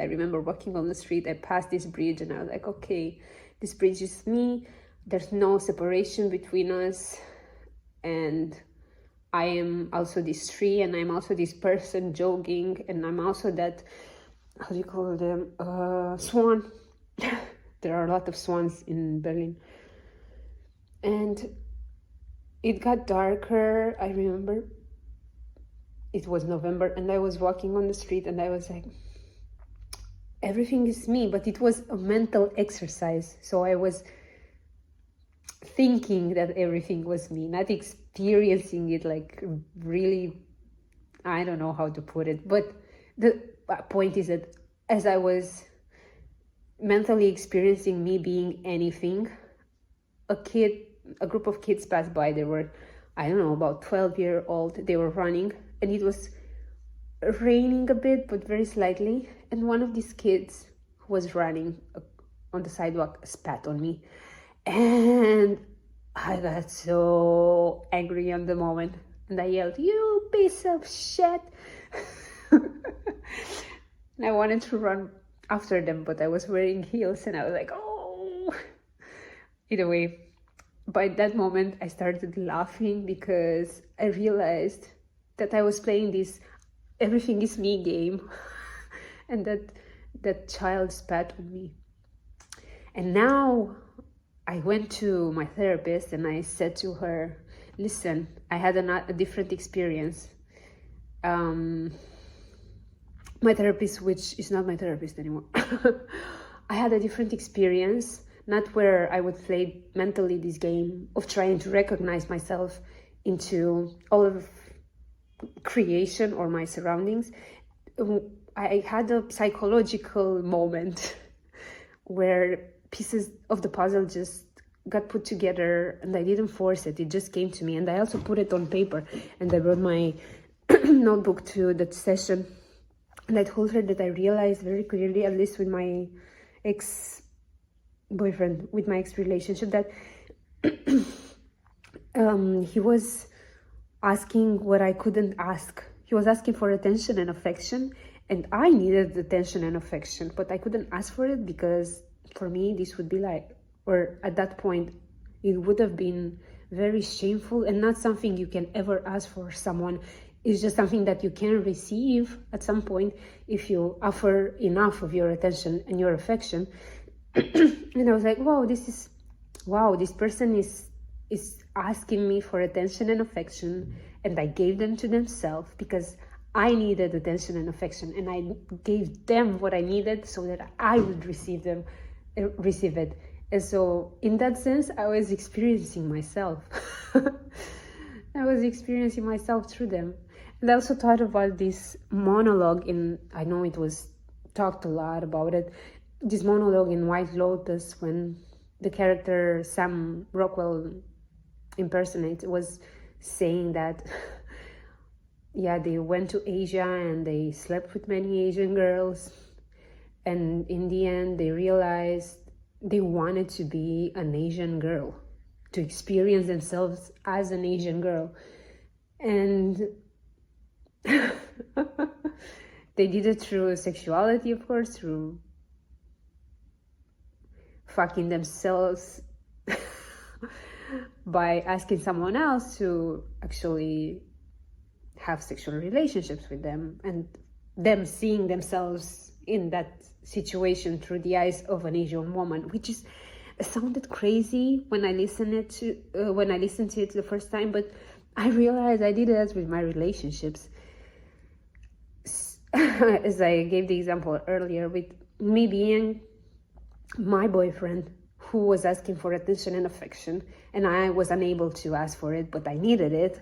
I remember walking on the street, I passed this bridge and I was like, okay, this bridge is me. There's no separation between us. And I am also this tree, and I'm also this person jogging, and I'm also that, how do you call them, swan. There are a lot of swans in Berlin. And it got darker. I remember it was November, and I was walking on the street, and I was like, everything is me. But it was a mental exercise, so I was thinking that everything was me, not experiencing it like really. I don't know how to put it, but the point is that as I was mentally experiencing me being anything, a group of kids passed by. They were, I don't know, about 12-year-old. They were running, and it was raining a bit, but very slightly. And one of these kids who was running on the sidewalk spat on me. And I got so angry on the moment. And I yelled, "You piece of shit!" And I wanted to run after them, but I was wearing heels, and I was like, oh. Either way, by that moment, I started laughing because I realized that I was playing this everything is me game, and that child spat on me. And now I went to my therapist and I said to her, listen, I had a different experience. My therapist, which is not my therapist anymore, I had a different experience, not where I would play mentally this game of trying to recognize myself into all of creation or my surroundings. I had a psychological moment where pieces of the puzzle just got put together, and I didn't force it. It just came to me, and I also put it on paper, and I brought my notebook to that session, and I told her that I realized very clearly, at least with my ex-boyfriend, with my ex-relationship, that he was asking what I couldn't ask. He was asking for attention and affection, and I needed attention and affection, but I couldn't ask for it because for me this would be like, or at that point it would have been very shameful and not something you can ever ask for someone. It's just something that you can receive at some point if you offer enough of your attention and your affection. And I was like, this person is asking me for attention and affection, and I gave them to themselves because I needed attention and affection, and I gave them what I needed so that I would receive it. And so in that sense, I was experiencing myself. I was experiencing myself through them. And I also thought about this monologue I know it was talked a lot about it, this monologue in White Lotus when the character Sam Rockwell impersonates was saying that they went to Asia and they slept with many Asian girls, and in the end they realized they wanted to be an Asian girl, to experience themselves as an Asian girl. And they did it through sexuality, of course, through fucking themselves by asking someone else to actually have sexual relationships with them, and them seeing themselves in that situation through the eyes of an Asian woman, which sounded crazy when I listened to it the first time, but I realized I did that with my relationships. As I gave the example earlier, with me being my boyfriend who was asking for attention and affection, and I was unable to ask for it, but I needed it,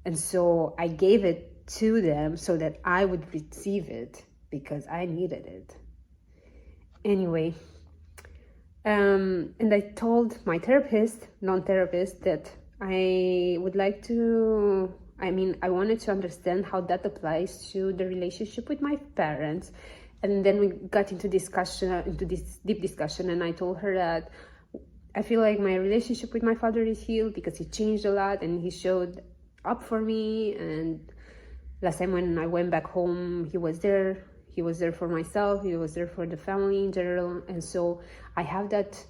and so I gave it to them so that I would receive it because I needed it. Anyway, and I told my non-therapist, that I wanted to understand how that applies to the relationship with my parents. And then we got into this deep discussion, and I told her that I feel like my relationship with my father is healed because he changed a lot and he showed up for me. And last time when I went back home, he was there. He was there for myself, he was there for the family in general. And so I have that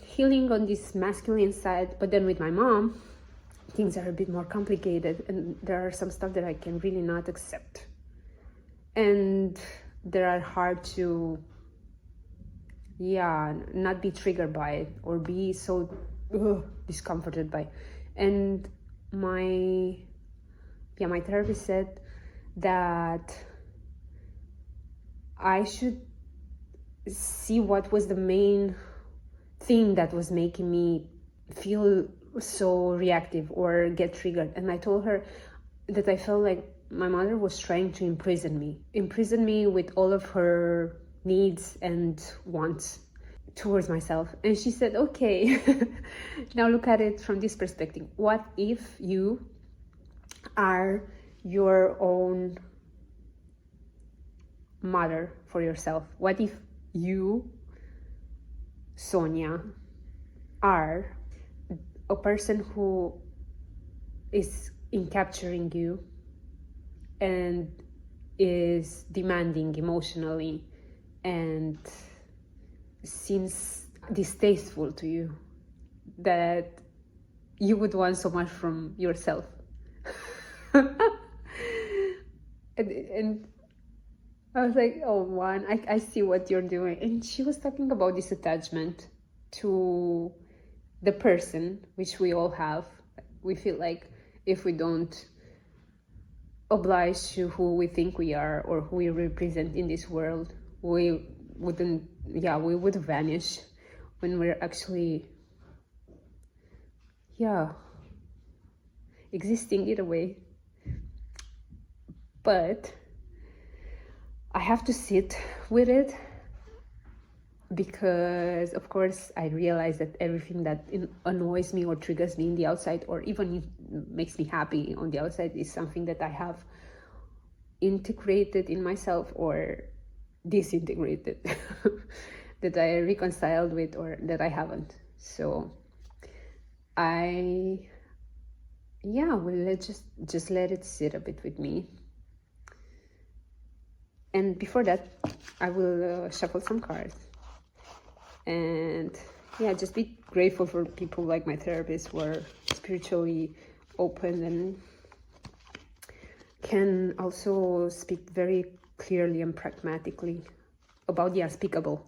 healing on this masculine side. But then with my mom, things are a bit more complicated, and there are some stuff that I can really not accept, and they are hard to not be triggered by it or be so discomforted by. And my therapist said that I should see what was the main thing that was making me feel so reactive or get triggered. And I told her that I felt like my mother was trying to imprison me with all of her needs and wants towards myself. And she said, okay, now look at it from this perspective. What if you are your own mother for yourself? What if you, Sonia, are a person who is capturing you and is demanding emotionally and seems distasteful to you, that you would want so much from yourself? and I was like, oh man, I see what you're doing. And she was talking about this attachment to the person, which we all have. We feel like if we don't oblige to who we think we are or who we represent in this world, we would vanish when we're actually existing in a way. But I have to sit with it, because of course I realize that everything that annoys me or triggers me in the outside, or even makes me happy on the outside, is something that I have integrated in myself or disintegrated, that I reconciled with or that I haven't. So I will just let it sit a bit with me. And before that, I will shuffle some cards. And just be grateful for people like my therapist who are spiritually open and can also speak very clearly and pragmatically about the unspeakable.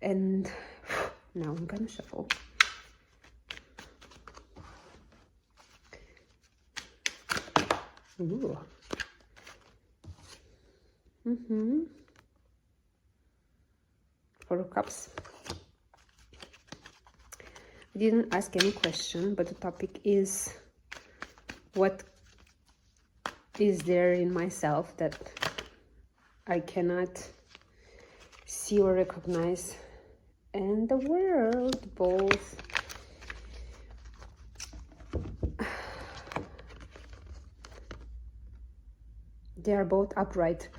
And now I'm gonna shuffle. Ooh. Four of Cups. I didn't ask any question, but the topic is, what is there in myself that I cannot see or recognize? And the World, both. They are both upright.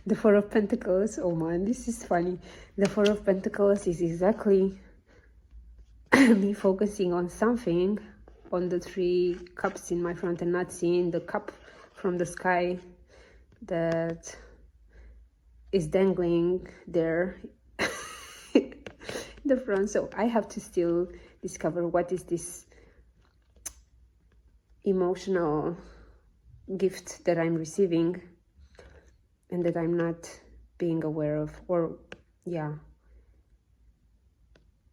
The Four of Pentacles. Oh man, this is funny. The Four of Pentacles is exactly me focusing on something on the three cups in my front and not seeing the cup from the sky that is dangling there in the front. So I have to still discover what is this emotional gift that I'm receiving and that I'm not being aware of, or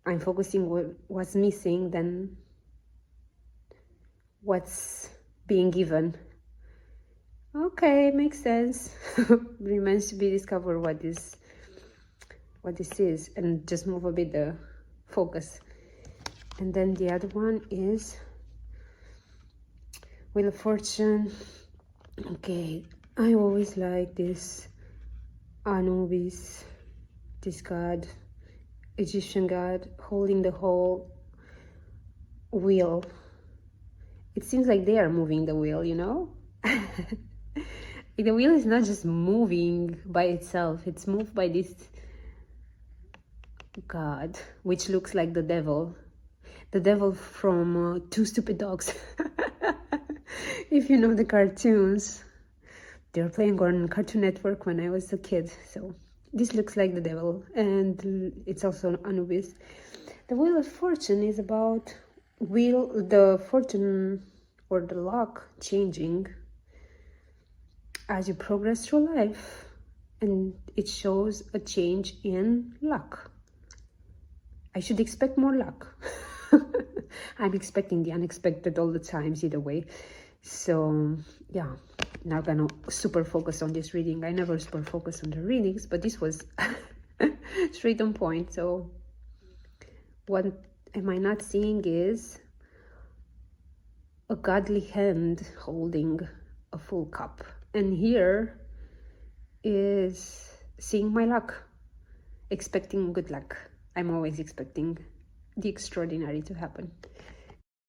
I'm focusing what's missing than what's being given. Okay, makes sense. Remains to be discovered what this is, and just move a bit the focus. And then the other one is Wheel of Fortune. Okay, I always like this Anubis, this god, Egyptian god, holding the whole wheel. It seems like they are moving the wheel, you know? The wheel is not just moving by itself, it's moved by this god, which looks like the devil from Two Stupid Dogs. If you know the cartoons, they were playing on Cartoon Network when I was a kid. So this looks like the devil, and it's also Anubis. The Wheel of Fortune is about the fortune or the luck changing as you progress through life, and it shows a change in luck. I should expect more luck. I'm expecting the unexpected all the times, either way. So yeah, now I'm gonna super focus on this reading. I never super focus on the readings, but this was straight on point. So what am I not seeing is a godly hand holding a full cup, and here is seeing my luck, expecting good luck. I'm always expecting the extraordinary to happen.